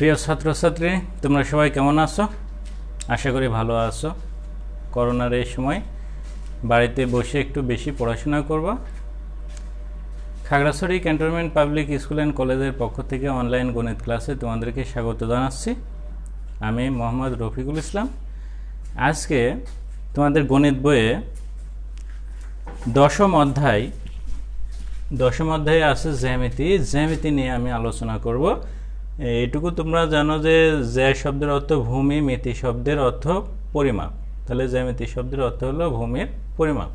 প্রিয় ছাত্রছাত্রী, তোমরা সবাই কেমন আছো? আশা করি ভালো আছো। করোনার এই সময় বাড়িতে বসে একটু বেশি পড়াশোনা করবা। Khagrachhari cantonment public school and কলেজের পক্ষ থেকে অনলাইন গণিত ক্লাসে তোমাদেরকে স্বাগত জানাচ্ছি। আমি মোহাম্মদ রফিকুল ইসলাম। আজকে তোমাদের গণিত বইয়ে দশম অধ্যায়ে আছে জ্যামিতি নিয়ে আমি আলোচনা করব। এইটুকু তোমরা জানো যে শব্দের অর্থ ভূমি, মিতি শব্দের অর্থ পরিমাপ। তাহলে জ্যামিতি শব্দের অর্থ হলো ভূমির পরিমাপ।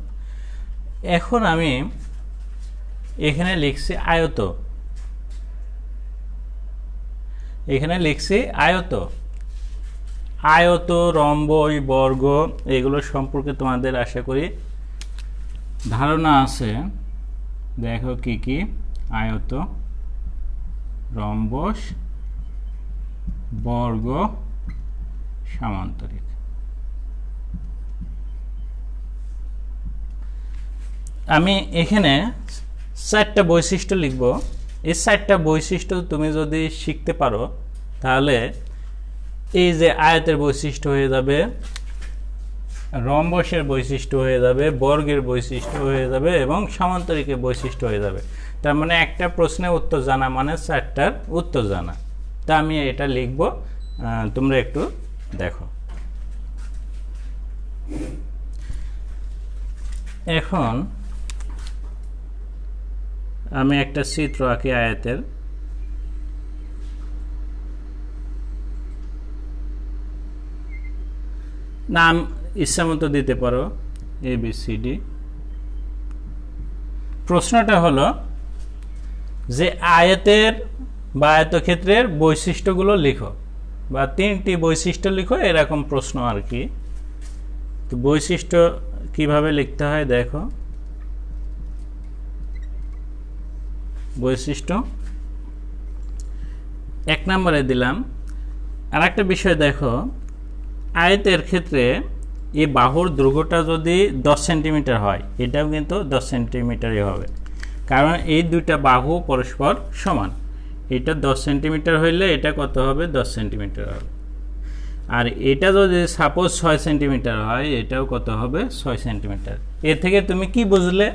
এখন আমি এখানে লিখছি আয়ত, রম্বই, বর্গ এগুলো সম্পর্কে তোমাদের আশা করি ধারণা আছে। দেখো কি কি: আয়ত, রম্বস, বর্গ, সামান্তরিক। আমি এখানে 4টা বৈশিষ্ট্য লিখব। এই 4টা বৈশিষ্ট্য তুমি যদি শিখতে পারো তাহলে এই যে আয়তের বৈশিষ্ট্য হয়ে যাবে, রম্বসের বৈশিষ্ট্য হয়ে যাবে, বর্গের বৈশিষ্ট্য হয়ে যাবে এবং সামান্তরিকের বৈশিষ্ট্য হয়ে যাবে। তার মানে একটা প্রশ্নের উত্তর জানা মানে 4টার উত্তর জানা। তা আমি এটা লিখব, তোমরা একটু দেখো। এখন আমি একটা চিত্র আঁকি আয়তের। নাম ইচ্ছা মতো দিতে পারো, ABCD। প্রশ্নটা হলো যে আয়তের বা আয়তক্ষেত্রের বৈশিষ্ট্যগুলো লিখো, বা 3টি বৈশিষ্ট্য লিখো, এরকম প্রশ্ন আর কি। তো বৈশিষ্ট্য কিভাবে লিখতে হয় দেখো। বৈশিষ্ট্য 1 নম্বরে দিলাম। আর একটা বিষয় দেখো, আয়তের ক্ষেত্রে এই বাহুর দৈর্ঘ্যটা যদি 10 সেন্টিমিটার হয়, এটাও কিন্তু 10 সেন্টিমিটারই হবে, কারণ এই দুইটা বাহু পরস্পর সমান। এটা 10 সেন্টিমিটার হইলে এটা কত হবে? 10 সেন্টিমিটার হবে। আর এটা যদি সাপোজ 6 সেন্টিমিটার হয়, এটাও কত হবে? 6 সেন্টিমিটার। এর থেকে তুমি কি বুঝলে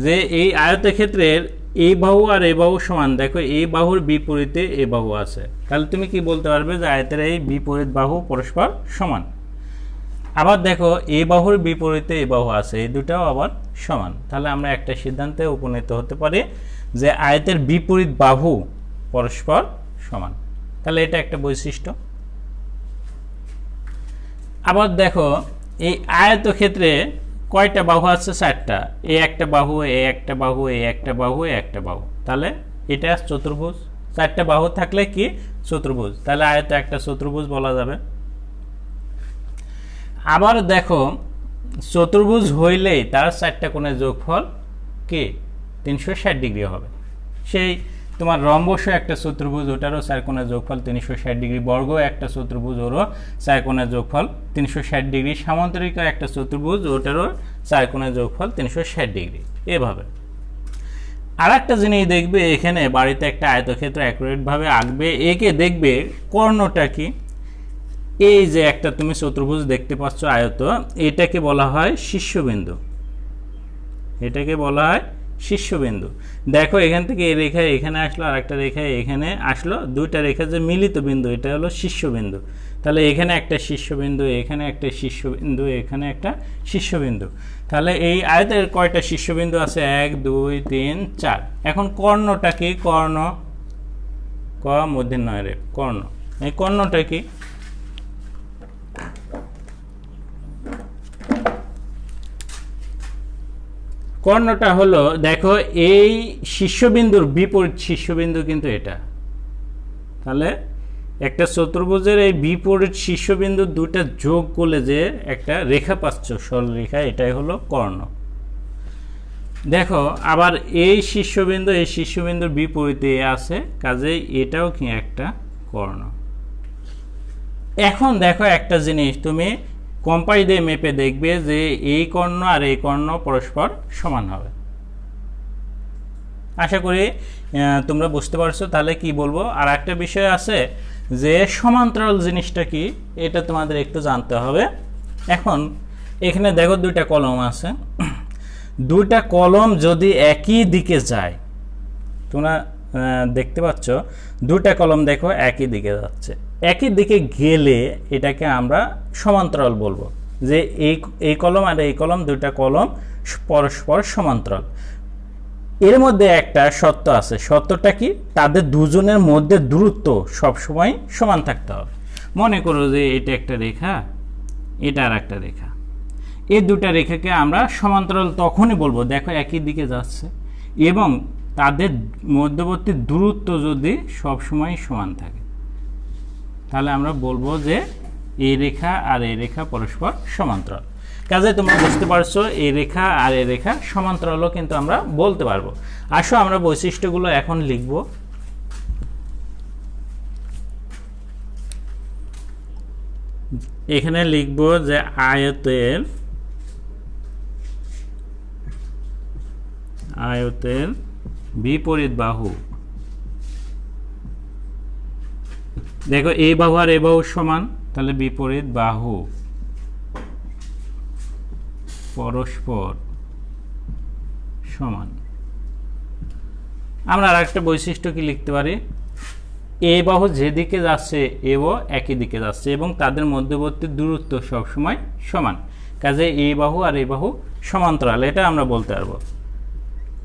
যে এই আয়তক্ষেত্রের এই বাহু আর এই বাহু সমান? দেখো, এই বাহুর বিপরীতে এই বাহু আছে, তাহলে তুমি কি বলতে পারবে যে আয়তের এই বিপরীত বাহু পরস্পর সমান। আবার দেখো, এই বাহুর বিপরীতে এই বাহু আছে, এই দুটাও আবার সমান। তাহলে আমরা একটা সিদ্ধান্তে উপনীত হতে পারি যে আয়তের বিপরীত বাহু পরস্পর সমান। তাহলে এটা একটা বৈশিষ্ট্য। আবার দেখো, এই আয়তক্ষেত্রে কয়টা বাহু আছে? 4টা। এই একটা বাহু, এই একটা বাহু, এই একটা বাহু, এই একটা বাহু। তাহলে এটা চতুর্ভুজ। 4টা বাহু থাকলে কি? চতুর্ভুজ। তাহলে আয়ত একটা চতুর্ভুজ বলা যাবে। আবার দেখো, চতুর্ভুজ হইলেই তার 4টা কোণের যোগফল কি? 360 ডিগ্রি হবে। সেই তোমার রম্বসও একটা চতুর্ভুজ, ওটারও 4 কোণের যোগফল 360 ডিগ্রি। বর্গ একটা চতুর্ভুজ, ওরও 4 কোণের যোগফল 360 ডিগ্রি। সামান্তরিক একটা চতুর্ভুজ, ওটারও 4 কোণের যোগফল 360 ডিগ্রি। এভাবে আর একটা জিনিস দেখবে, এখানে বাড়িতে একটা আয়তক্ষেত্র অ্যাকুরেটভাবে আঁকবে, একে দেখবে কর্ণটা কি। এই যে একটা তুমি চতুর্ভুজ দেখতে পাচ্ছ আয়ত, এটাকে বলা হয় শীর্ষবিন্দু। এটাকে বলা হয় শীর্ষবিন্দু। দেখো, এখান থেকে এই রেখা এখানে আসলো, আর একটা রেখা এখানে আসলো, দুইটা রেখা যে মিলিত বিন্দু, এটা হলো শীর্ষবিন্দু। তাহলে এখানে একটা শীর্ষবিন্দু, এখানে একটা শীর্ষবিন্দু, এখানে একটা শীর্ষবিন্দু। তাহলে এই আয়তের কয়টা শীর্ষবিন্দু আছে? 1 2 3 4। এখন কর্ণটা কি? কর্ণ ক মূর্ধন্য রে কর্ণ। এই কর্ণটা কি? কর্ণটা হলো, দেখো, এই শীর্ষবিন্দুর বিপরীত শীর্ষবিন্দু কিন্তু এটা। তাহলে একটা চতুর্ভুজের এই বিপরীত শীর্ষবিন্দু দুটা যোগ করলে যে একটা রেখা পাচ্ছ, সরলরেখা, এটাই হলো কর্ণ। দেখো, আবার এই শীর্ষবিন্দুর বিপরীতে আছে, কাজেই এটাও কি একটা কর্ণ। এখন দেখো একটা জিনিস, তুমি কম্পাস দিয়ে মেপে দেখবে যে এই কর্ণ আর এই কর্ণ পরস্পর সমান হবে। আশা করি তোমরা বুঝতে পারছো। তাহলে কি বলবো, আর একটা বিষয় আছে যে সমান্তরাল জিনিসটা কি এটা তোমাদের একটু জানতে হবে। এখন এখানে দেখো দুইটা কলম আছে, দুইটা কলম যদি একই দিকে যায়, তোমরা দেখতে পাচ্ছ দুইটা কলম দেখো একই দিকে যাচ্ছে, একই দিকে গেলে এটাকে আমরা সমান্তরাল বলবো, যে এই কলম আর এই কলম দুইটা কলম পরস্পর সমান্তরাল। এর মধ্যে একটা শর্ত আছে, শর্তটা কি, তাদের দুজনের মধ্যে দূরত্ব সবসময় সমান থাকতে হবে। মনে করো যে এটা একটা রেখা, এটা আর একটা রেখা, এই দুটা রেখাকে আমরা সমান্তরাল তখনই বলবো দেখো একই দিকে যাচ্ছে এবং তাদের মধ্যবর্তী দূরত্ব যদি সবসময় সমান থাকে, তাহলে আমরা বলবো যে এই রেখা আর এই রেখা পরস্পর সমান্তরাল। কাজে তোমরা বুঝতে পারছো এই রেখা আর এই রেখা সমান্তরালও কিন্তু আমরা বলতে পারবো। আসো আমরা বৈশিষ্ট্যগুলো এখন লিখব। এখানে লিখব যে আয়তের বিপরীত বাহু, দেখো এই বাহু আর এই বাহু সমান, তাহলে বিপরীত বাহু পরস্পর সমান। আমরা আরেকটা বৈশিষ্ট্য কি লিখতে পারি, এই বাহু যেদিকে যাচ্ছে এও একই দিকে যাচ্ছে এবং তাদের মধ্যবর্তী দূরত্ব সবসময় সমান। কাজে এই বাহু আর এই বাহু সমান্তরাল, এটা আমরা বলতে পারবো।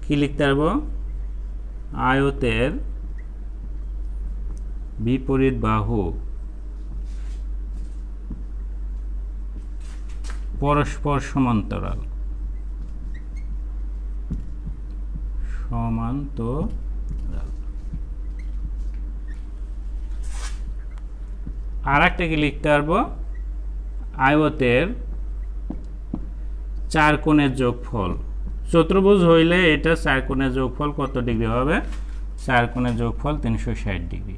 কি লিখতে পারবো, আয়তের বিপরীত বাহু পরস্পর সমান্তরাল। আর একটা কি লিখতে পারবো, আয়তের চার কোণের যোগফল। চতুর্ভুজ হইলে এটা চার কোণের যোগফল কত ডিগ্রি হবে, চার কোণের যোগফল 360 ডিগ্রি।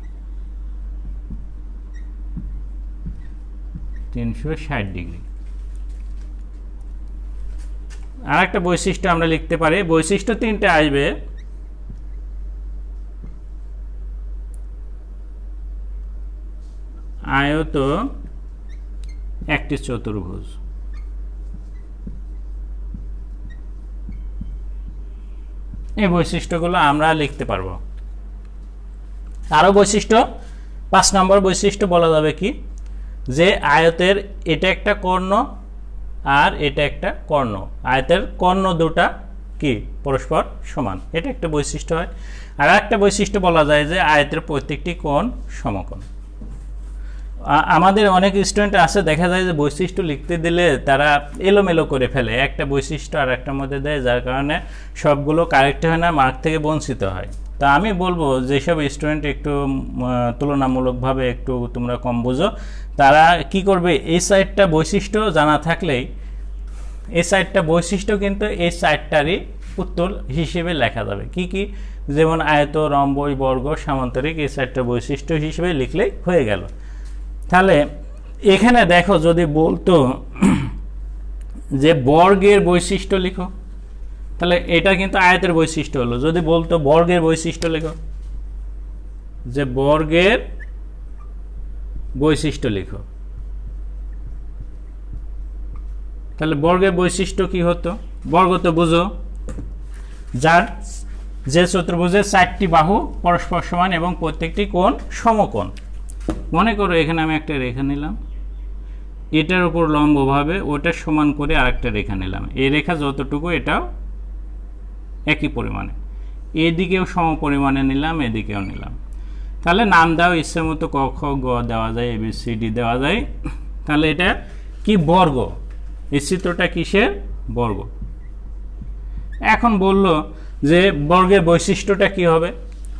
360 ডিগ্রি। আর একটা বৈশিষ্ট্য আমরা লিখতে পারি, বৈশিষ্ট্য তিনটে আসবে। আয়ত একটি চতুর্ভুজ, এই বৈশিষ্ট্যগুলো আমরা লিখতে পারবো। আরো বৈশিষ্ট্য 5 নম্বর বৈশিষ্ট্য বলা যাবে কি, যে আয়তের এটা একটা কর্ণ আর এটা একটা কর্ণ, আয়তের কর্ণ দুটা কি পরস্পর সমান, এটা একটা বৈশিষ্ট্য হয়। আর একটা বৈশিষ্ট্য বলা যায় যে আয়তের প্রত্যেকটি কোণ সমকোণ। আমাদের অনেক স্টুডেন্ট আছে, দেখা যায় যে বৈশিষ্ট্য লিখতে দিলে তারা এলোমেলো করে ফেলে, একটা বৈশিষ্ট্য আর একটার মধ্যে দেয়, যার কারণে সবগুলো কারেক্ট হয় না, মার্ক থেকে বঞ্চিত হয়। তা আমি বলবো যেসব স্টুডেন্ট একটু তুলনামূলকভাবে একটু তোমরা কম বোঝো, তারা কি করবে, এই সাইডটা বৈশিষ্ট্য জানা থাকলেই এই সাইডটা বৈশিষ্ট্য কিন্তু এই সাইডটারই উত্তর হিসেবে লেখা যাবে। কি কি, যেমন আয়ত, রম্বস, বর্গ, সামান্তরিক, এই সাইডটা বৈশিষ্ট্য হিসেবে লিখলেই হয়ে গেল। তাহলে এখানে দেখো যদি বলতো যে বর্গের বৈশিষ্ট্য লিখো, তাহলে এটা কিন্তু আয়তের বৈশিষ্ট্য হলো। যদি বলতো বর্গের বৈশিষ্ট্য লিখো, যে বর্গের বৈশিষ্ট্য লিখো, তাহলে বর্গের বৈশিষ্ট্য কি হতো, বর্গ তো বুঝো, যার যে চতুর্ভুজের 4টি বাহু পরস্পর সমান এবং প্রত্যেকটি কোণ সমকোণ। মনে করো এখানে আমি একটা রেখা নিলাম, এটার উপর লম্বভাবে ওটা সমান করে আরেকটা রেখা নিলাম, এই রেখা যতটুকু এটাও একই পরিমাণে, এদিকেও সম পরিমাণে নিলাম, এদিকেও নিলাম। তাহলে নাম দাও ইচ্ছে মতো, ক খ গ দেওয়া যায়, ABCD দেওয়া যায়। তাহলে এটা কি, বর্গ। এই চিত্রটা কিসের, বর্গ। এখন বলল যে বর্গের বৈশিষ্ট্যটা কি হবে,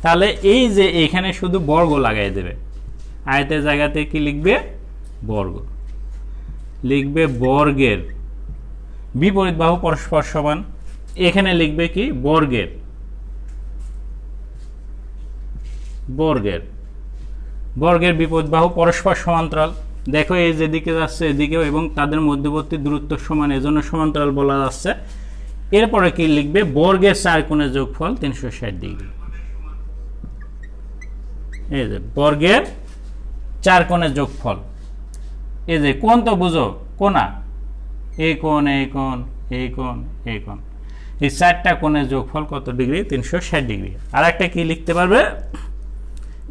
তাহলে এই যে এখানে শুধু বর্গ লাগাই দেবে, আয়তের জায়গাতে কি লিখবে, বর্গ লিখবে। বর্গের বিপরীত বাহু পরস্পর সমান, এখানে লিখবে কি, বর্গের বর্গের বিপরীত বাহু পরস্পর সমান্তরাল। দেখো এই যেদিকে যাচ্ছে এদিকেও এবং তাদের মধ্যবর্তী দূরত্ব সমান, এজন্য সমান্তরাল বলা যাচ্ছে। এরপরে কি লিখবে, বর্গের 4 কোণের যোগফল 360 ডিগ্রি। এই যে বর্গের চার কোণের যোগফল। এই যে কোণ তো বুঝো, কোণা, এই কোণ, এই কোণ, এই কোণ, এই কোণ, এই চারটা কোণের যোগফল কত ডিগ্রি? 360 ডিগ্রি। আর একটা কি লিখতে পারবে,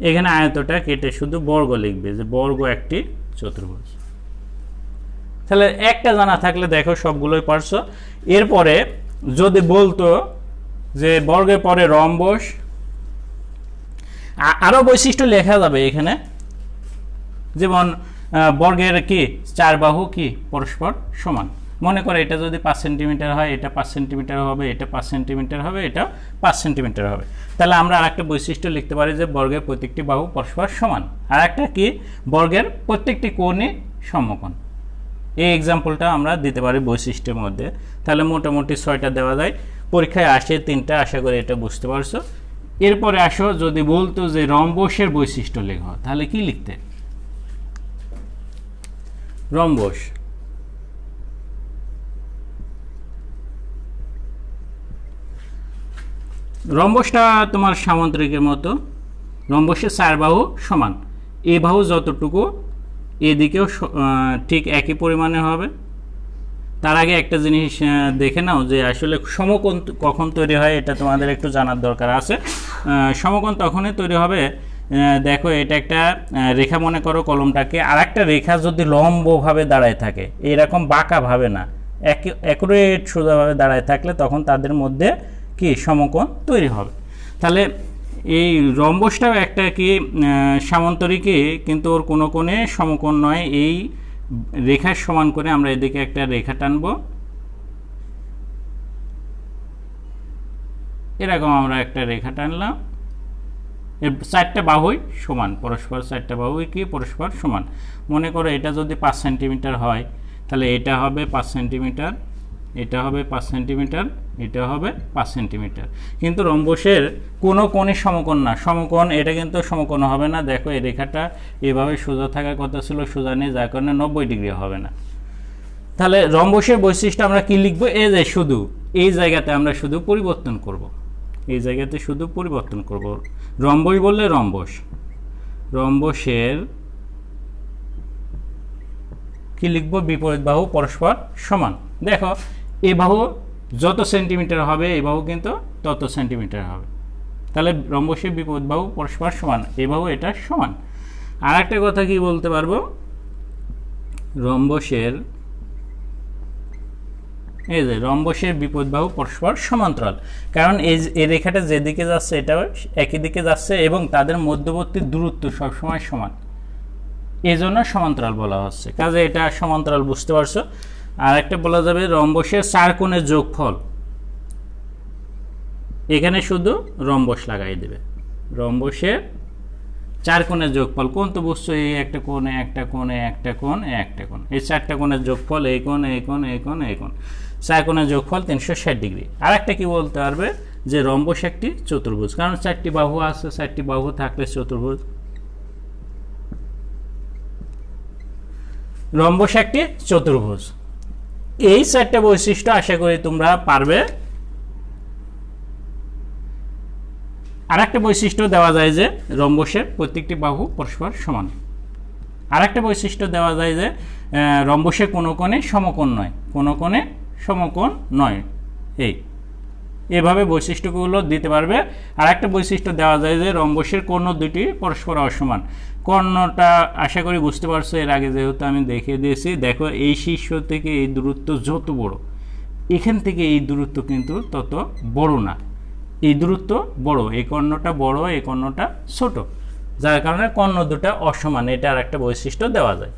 এখানে আয়তটা কেটে শুধু বর্গ লিখবে, যে বর্গ একটি চতুর্ভুজ। তাহলে একটা জানা থাকলে দেখো সবগুলোই পারছো। এরপরে যদি বলতো যে বর্গের পরে রম্বস, আরো বৈশিষ্ট্য লেখা যাবে এখানে, যেমন বর্গের কি চার বাহু কি পরস্পর সমান। মনে করে এটা যদি 5 সেন্টিমিটার হয়, এটা 5 সেন্টিমিটার হবে, এটা 5 সেন্টিমিটার হবে, এটা 5 সেন্টিমিটার হবে। তাহলে আমরা আরেকটা বৈশিষ্ট্য লিখতে পারি যে বর্গের প্রত্যেকটি বাহু পরস্পর সমান। আর একটা কি, বর্গের প্রত্যেকটি কোণই সমকোণ। এই এক্সাম্পলটা আমরা দিতে পারি বৈশিষ্ট্যের মধ্যে। তাহলে মোটামুটি 6টা দেওয়া যায়, পরীক্ষায় আসে 3টা, আশা করি এটা বুঝতে পারছো। এরপরে আসো, যদি বলতো যে রম্বসের বৈশিষ্ট্য লেখো, তাহলে কি লিখতে? রম্বস, রম্বসটা তোমার সামান্তরিকের মতো। রম্বসের চার বাহু সমান, এ বাহু যতটুকু এদিকেও ঠিক একই পরিমাণে হবে। তার আগে একটা জিনিস দেখে নাও যে আসলে সমকোণ কখন তৈরি হয়, এটা তোমাদের একটু জানার দরকার আছে। সমকোণ তখনই তৈরি হবে, দেখো এটা একটা রেখা মনে করো কলমটাকে, আর একটা রেখা যদি লম্বভাবে দাঁড়ায় থাকে, এরকম বাঁকাভাবে না, অ্যাকুরেট সোজাভাবে দাঁড়ায় থাকলে তখন তাদের মধ্যে কি সমকোণ তৈরি হবে। তাহলে এই রম্বসটাও একটা কি সামান্তরিকই, কিন্তু ওর কোনো কোণে সমকোণ নয়। এই রেখার সমান করে আমরা এদিকে একটা রেখা টানবো, এরকম আমরা একটা রেখা টানলাম। এর চারটা বাহুই সমান, পরস্পর চারটা বাহুই কি পরস্পর সমান। মনে করো এটা যদি 5 সেন্টিমিটার হয়, তাহলে এটা হবে 5 সেন্টিমিটার, এটা হবে 5 সেন্টিমিটার, এটা হবে 5 সেন্টিমিটার। কিন্তু রম্বসের কোনো কোণই সমকোণ না। সমকোণ এটা কিন্তু সমকোণ হবে না। দেখো এই রেখাটা এভাবে সোজা থাকার কথা ছিল, সোজা নেই, যার কারণে 90 ডিগ্রি হবে না। তাহলে রম্বসের বৈশিষ্ট্য আমরা কি লিখবো? এই যে শুধু এই জায়গাতে আমরা শুধু পরিবর্তন করব, এই জায়গাতে শুধু পরিবর্তন করব। রম্বস বললে রম্বস, রম্বসের কি লিখবো? বিপরীত বাহু পরস্পর সমান। দেখো এ বাহু যত সেন্টিমিটার হবে, এ বাহু কিন্তু তত সেন্টিমিটার হবে। তাহলে রম্বসের বিপরীত বাহু পরস্পর সমান, এ বাহু এটা সমান। আর একটা কথা কি বলতে পারবো, রম্বসের এই যে রম্বসের বিপরীত বাহু পরস্পর সমান্তরাল, কারণ এই রেখাটা যেদিকে যাচ্ছে এটাও একই দিকে যাচ্ছে এবং তাদের মধ্যবর্তী দূরত্ব সবসময় সমান, এই জন্য সমান্তরাল বলা হচ্ছে। কাজে এটা সমান্তরাল, বুঝতে পারছো। আর একটা বলা যাবে রম্বসের চার কোণের যোগফল, এখানে শুধু রম্বস লাগাই দেবে। রম্বসের চার কোণের যোগফল, কোণ তো বুঝছো, এই একটা কোণ, একটা কোণ, একটা কোণ, একটা কোণ, এই চারটা কোণের যোগফল, এই কোণ, এই কোণ, এই কোণ, এই কোণ, চার কোণের যোগফল 360 ডিগ্রি। আর একটা কি বলতে পারবে যে রম্বস একটি চতুর্ভুজ, কারণ চারটি বাহু আছে, চারটি বাহু থাকলে চতুর্ভুজ। রম্বস একটি চতুর্ভুজ। এই চারটা বৈশিষ্ট্য আশা করি তোমরা পারবে। আর একটা বৈশিষ্ট্য দেওয়া যায় যে রম্বসের প্রত্যেকটি বাহু পরস্পর সমান। আর একটা বৈশিষ্ট্য দেওয়া যায় যে রম্বসের কোনো কোণে সমকোণ নয়, কোনো কোণে সমকোণ নয়। এইভাবে বৈশিষ্ট্যগুলো দিতে পারবে। আর একটা বৈশিষ্ট্য দেওয়া যায় যে রম্বসের কর্ণ দুটি পরস্পর অসমান। কর্ণটা আশা করি বুঝতে পারছো, এর আগে যেহেতু আমি দেখিয়ে দিয়েছি। দেখো এই শীর্ষ থেকে এই দূরত্ব যত বড়, এখান থেকে এই দূরত্ব কিন্তু তত বড় না, এই দূরত্ব বড়, এই কর্ণটা বড়, এই কর্ণটা ছোট, যার কারণে কর্ণ দুটা অসমান। এটা আর একটা বৈশিষ্ট্য দেওয়া যায়।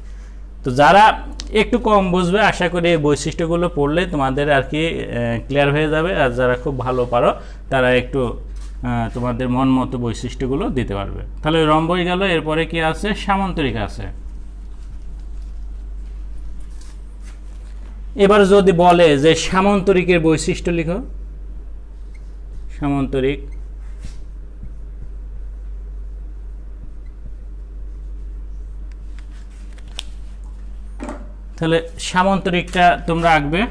তো যারা একটু কম বুঝবে, আশা করি এই বৈশিষ্ট্যগুলো পড়লে তোমাদের আর কি ক্লিয়ার হয়ে যাবে। আর যারা খুব ভালো পারো তারা একটু তোমাদের মন মতো বৈশিষ্ট্যগুলো দিতে পারবে। তাহলে রম্বস গেল, এরপরে কি আছে? সামান্তরিক আছে। এবার যদি বলে যে সামান্তরিকের বৈশিষ্ট্য লিখো, সামান্তরিক, তাহলে সামান্তরিকটা তোমরা আঁকবে।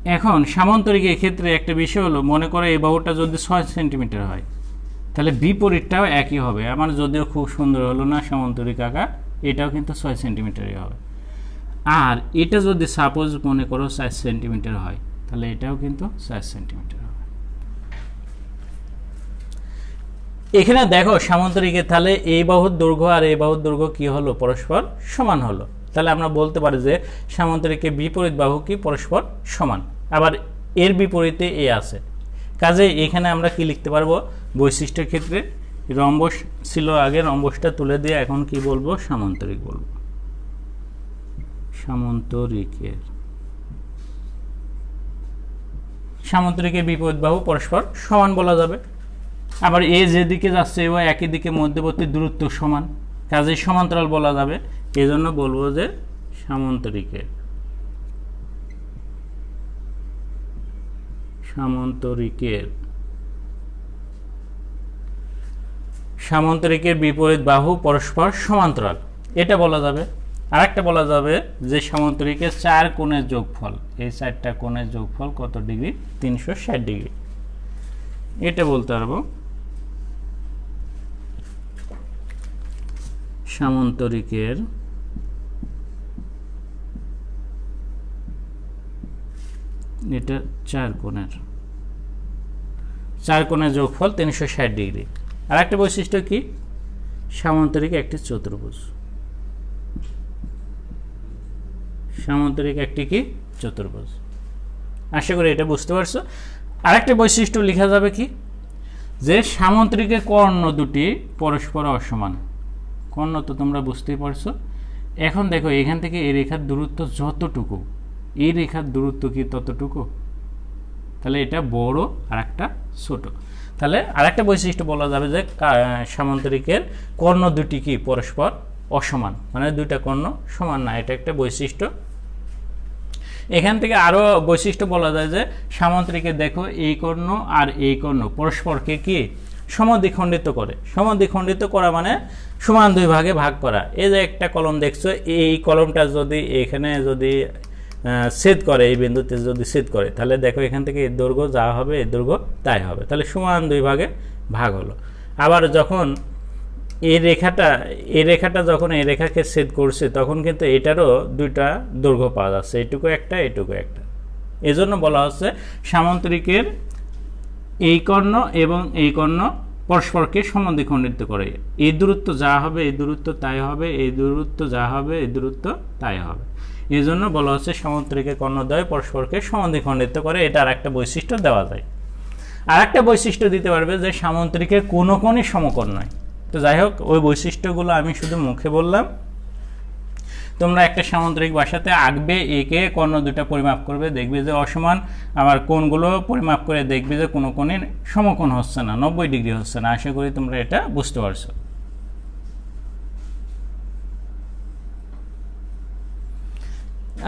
এখন সামান্তরিকের ক্ষেত্রে একটা বিষয় হলো, মনে করো এই বাহুটা যদি 6 সেন্টিমিটার হয় তাহলে বিপরীতটাও একই হবে। আমার যদিও খুব সুন্দর হলো না সামান্তরিক আঁকা, এটাও কিন্তু 6 সেন্টিমিটারই হবে। আর এটা যদি সাপোজ মনে করো 4 সেন্টিমিটার হয় তাহলে এটাও কিন্তু 4 সেন্টিমিটার হবে। এখানে দেখো সামান্তরিকে তাহলে এই বাহুর দৈর্ঘ্য আর এই বাহুর দৈর্ঘ্য কি হলো, পরস্পর সমান হলো। তাহলে আমরা বলতে পারি যে সামান্তরিকের বিপরীত বাহু কি পরস্পর সমান। আবার এর বিপরীতে এ আছে, কাজে এখানে আমরা কি লিখতে পারবো, বৈশিষ্ট্যের ক্ষেত্রে রম্বস ছিল আগে, রম্বসটা তুলে দিয়ে এখন কি বলবো, সামান্তরিক বলবো। সামান্তরিকের বিপরীত বাহু পরস্পর সমান বলা যাবে। আবার এ যেদিকে যাচ্ছে ও একই দিকে মধ্যবর্তী দূরত্ব সমান, কাজে সমান্তরাল বলা যাবে। এই জন্য বলবো যে সামান্তরিকের বিপরীত বাহু পরস্পর সমান্তরাল, এটা বলা যাবে। আরেকটা বলা যাবে যে সামান্তরিকের 4 কোণের যোগফল, এই 4টা কোণের যোগফল কত ডিগ্রি, 360 ডিগ্রি, এটা বলতে পারবো। সামান্তরিকের এটা 4 কোণের যোগফল 360 ডিগ্রি। আর একটা বৈশিষ্ট্য কি, সামান্তরিক একটি চতুর্ভুজ। আশা করি এটা বুঝতে পারছো। আরেকটা বৈশিষ্ট্য লেখা যাবে কি, যে সামান্তরিকের কর্ণ দুটি পরস্পর অসমান। কর্ণ তো তোমরা বুঝতেই পারছো। এখন দেখো এখান থেকে এই রেখার দূরত্ব যতটুকু, এই রেখার দূরত্ব কি ততটুকু, তাহলে এটা বড় আর একটা ছোট। তাহলে আরেকটা বৈশিষ্ট্য বলা যাবে যে সামান্তরিকের কর্ণ দুটি কি পরস্পর অসমান, মানে দুইটা কর্ণ সমান না, এটা একটা বৈশিষ্ট্য। এখান থেকে আরো বৈশিষ্ট্য বলা যায় যে সামান্তরিকে দেখো এই কর্ণ আর এই কর্ণ পরস্পরকে কি সমদ্বিখণ্ডিত করে। সমদ্বিখণ্ডিত করা মানে সমান দুই ভাগে ভাগ করা। এই যে একটা কলম দেখছো, এই কলমটা যদি এখানে যদি ছেদ করে, এই বিন্দুতে যদি ছেদ করে, তাহলে দেখো এখান থেকে এর দৈর্ঘ্য যা হবে এর দৈর্ঘ্য তাই হবে, তাহলে সমান দুই ভাগে ভাগ হলো। আবার যখন এই রেখাটা যখন এই রেখাকে ছেদ করছে তখন কিন্তু এটারও দুইটা দৈর্ঘ্য পাওয়া যাচ্ছে, এইটুকু একটা এইটুকু একটা। এজন্য বলা হচ্ছে সামান্তরিকের এই কর্ণ এবং এই কর্ণ পরস্পরকে সমদ্বিখণ্ডিত করে। এই দূরত্ব যা হবে এই দূরত্ব তাই হবে, এই দূরত্ব যা হবে এই দূরত্ব তাই হবে। এই জন্য বলা হচ্ছে সামান্তরিকের কর্ণদ্বয় পরস্পরকে সমদ্বিখণ্ডিত করে। এটা আর একটা বৈশিষ্ট্য দেওয়া যায়। আর একটা বৈশিষ্ট্য দিতে পারবে যে সামান্তরিকের কোনো কোণই সমকোণ নয়। তো যাই হোক, ওই বৈশিষ্ট্যগুলো আমি শুধু মুখে বললাম। তোমরা একটা সামান্তরিক বাসাতে আঁকবে, একে কর্ণ দুটা পরিমাপ করবে, দেখবে যে অসমান। আবার কোণগুলো পরিমাপ করে দেখবে যে কোনো কোণে সমকোণ হচ্ছে না, 90 ডিগ্রি হচ্ছে না। আশা করি তোমরা এটা বুঝতে পারছো।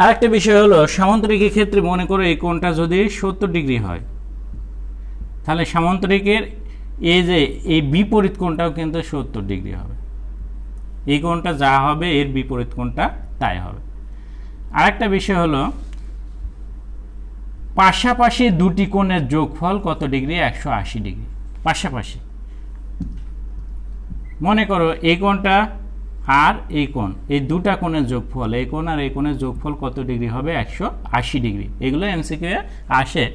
আরেকটা বিষয় হলো, সামান্তরিকের ক্ষেত্রে মনে করো এই কোণটা যদি 70 ডিগ্রি হয়, তাহলে সামান্তরিকের এই যে এই বিপরীত কোণটাও কিন্তু 70 ডিগ্রি হবে। এই কোণটা যা হবে এর বিপরীত কোণটা তাই হবে। আরেকটা বিষয় হলো, পাশাপাশি দুটি কোণের যোগফল কত ডিগ্রি, 180 ডিগ্রি। পাশাপাশি মনে করো এই কোণটা আর এই কোণ, এই দুটা কোণের যোগফল, এই কোণ আর এই কোণের যোগফল কত ডিগ্রি হবে, 180 ডিগ্রি। এগুলো এমসিকিউ এ আসে।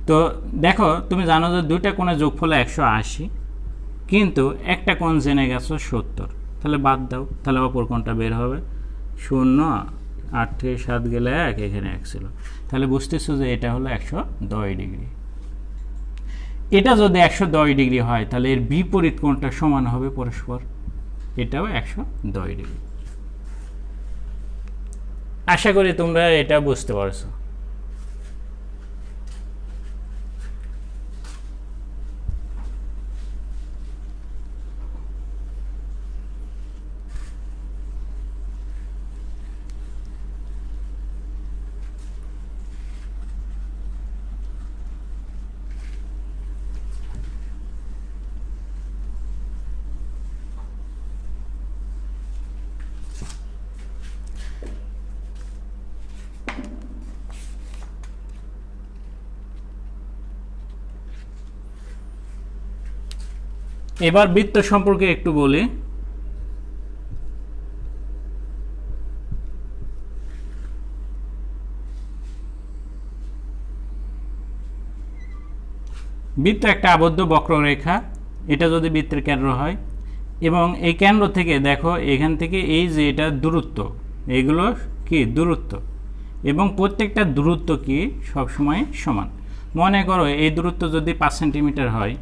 তো দেখো তুমি জানো যে দুইটা কোণের যোগফল 180, কিন্তু একটা কোণ জেনে গেছো 70, তাহলে বাদ দাও, তাহলে অপর কোণটা বের হবে 0, 8 থেকে 7 গেলে 1, এখানে 1 ছিল, তাহলে বুঝতেছো যে এটা হলো 110 ডিগ্রি। এটা যদি 110 ডিগ্রি হয় তাহলে এর বিপরীত কোণটা সমান হবে পরস্পর, এটাও 110 ডিগ্রি। আশা করি তোমরা এটা বুঝতে পারছো। এবার বৃত্ত সম্পর্কে একটু বলি। বৃত্ত একটা আবদ্ধ বক্ররেখা, এটা যদি বৃত্তের কেন্দ্র হয় এবং এই কেন্দ্র থেকে দেখো এখান থেকে এই যে এটা দূরত্ব, এগুলো কি দূরত্ব, এবং প্রত্যেকটা দূরত্ব কি সবসময় সমান। মনে করো এই দূরত্ব যদি 5 সেন্টিমিটার হয়,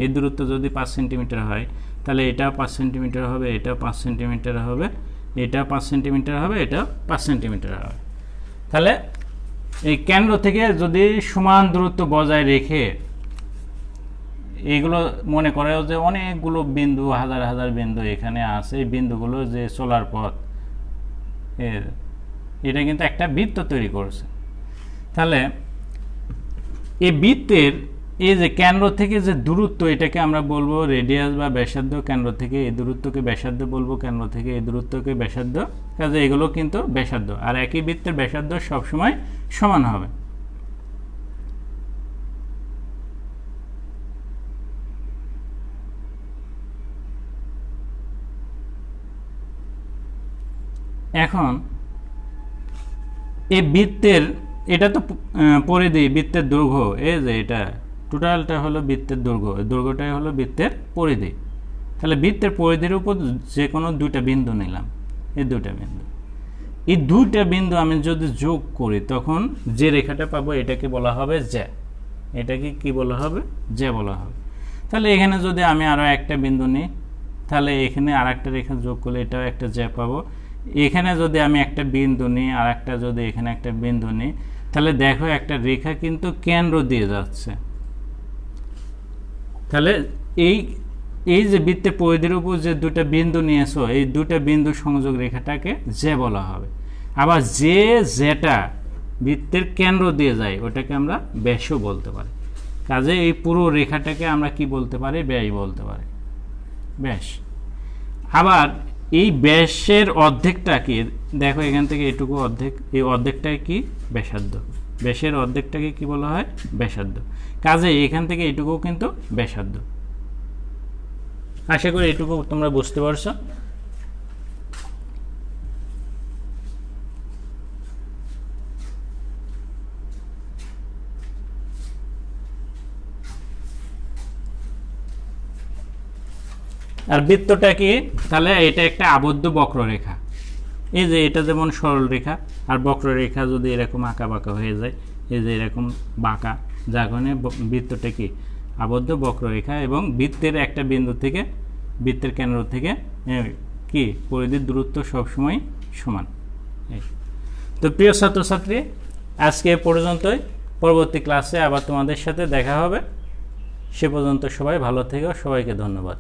এই দূরত্ব যদি 5 সেন্টিমিটার হয়, তাহলে এটা 5 সেন্টিমিটার হবে, এটা 5 সেন্টিমিটার হবে, এটা 5 সেন্টিমিটার হবে, এটা 5 সেন্টিমিটার হবে। তাহলে এই কেন্দ্র থেকে যদি সমান দূরত্ব বজায় রেখে, এইগুলো মনে করে যে অনেকগুলো বিন্দু, হাজার হাজার বিন্দু এখানে আছে, এই বিন্দুগুলো যে চলার পথ, এটা কিন্তু একটা বৃত্ত তৈরি করছে। তাহলে এই বৃত্তের এই যে কেন্দ্র থেকে যে দূরত্ব, এটাকে আমরা বলবো রেডিয়াস বা ব্যাসার্ধ। কেন্দ্র থেকে এই দূরত্বকে ব্যাসার্ধ বলবো, কেন্দ্র থেকে এই দূরত্বকে ব্যাসার্ধ। কাজে এগুলো কিন্তু ব্যাসার্ধ, আর একই বৃত্তের ব্যাসার্ধ সবসময় সমান হবে। এখন এই বৃত্তের, এটা তো পরিধি, বৃত্তের দৈর্ঘ্য, এই যে এটা টোটালটা হলো বৃত্তের দৈর্ঘ্য, দৈর্ঘ্যটাই হলো বৃত্তের পরিধি। তাহলে বৃত্তের পরিধির উপর যে কোনো দুইটা বিন্দু নিলাম, এই দুইটা বিন্দু, এই দুইটা বিন্দু আমি যদি যোগ করি তখন যে রেখাটা পাবো এটাকে বলা হবে জ্যা। এটাকে কি বলা হবে? জ্যা বলা হবে। তাহলে এখানে যদি আমি আরও একটা বিন্দু নিই, তাহলে এখানে আর একটা রেখা যোগ করলে এটাও একটা জ্যা পাবো। এখানে যদি আমি একটা বিন্দু নিই, আর একটা যদি এখানে একটা বিন্দু নিই, তাহলে দেখো একটা রেখা কিন্তু কেন্দ্র দিয়ে যাচ্ছে। তাহলে এই যে বৃত্তের পরিধির উপর যে দুটো বিন্দু নিয়েছো, এই দুটো বিন্দু সংযোগ রেখাটাকে জ্যা বলা হবে। আবার যেটা বৃত্তের কেন্দ্র দিয়ে যায় ওটাকে আমরা ব্যাসও বলতে পারি। কাজে এই পুরো রেখাটাকে আমরা কি বলতে পারি? ব্যাস বলতে পারি, ব্যাস। আবার এই ব্যাসের অর্ধেকটা কি, দেখো এখান থেকে এটুকু অর্ধেক, এই অর্ধেকটাই কি? ব্যাসার্ধ। ব্যাসের অর্ধেকটাকে কি বলা হয়? ব্যাসার্ধ। কাজে এখান থেকে এটুকু কিন্তু ব্যাসার্ধ। আশা করি এটুকু তোমরা বুঝতে পারছো। আর বৃত্তটা কি? তাহলে এটা একটা আবদ্ধ বক্ররেখা। এই যে এটা যেমন সরল রেখা, আর বক্ররেখা যদি এরকম আঁকা বাঁকা হয়ে যায়, এই যে এরকম বাঁকা, যার কারণে বৃত্তটা কি? আবদ্ধ বক্ররেখা। এবং বৃত্তের একটা বিন্দু থেকে, বৃত্তের কেন্দ্র থেকে কি পরিধির দূরত্ব সবসময় সমান। তো প্রিয় ছাত্রছাত্রী, আজকে পর্যন্তই। পরবর্তী ক্লাসে আবার তোমাদের সাথে দেখা হবে। সে পর্যন্ত সবাই ভালো থেকো। সবাইকে ধন্যবাদ।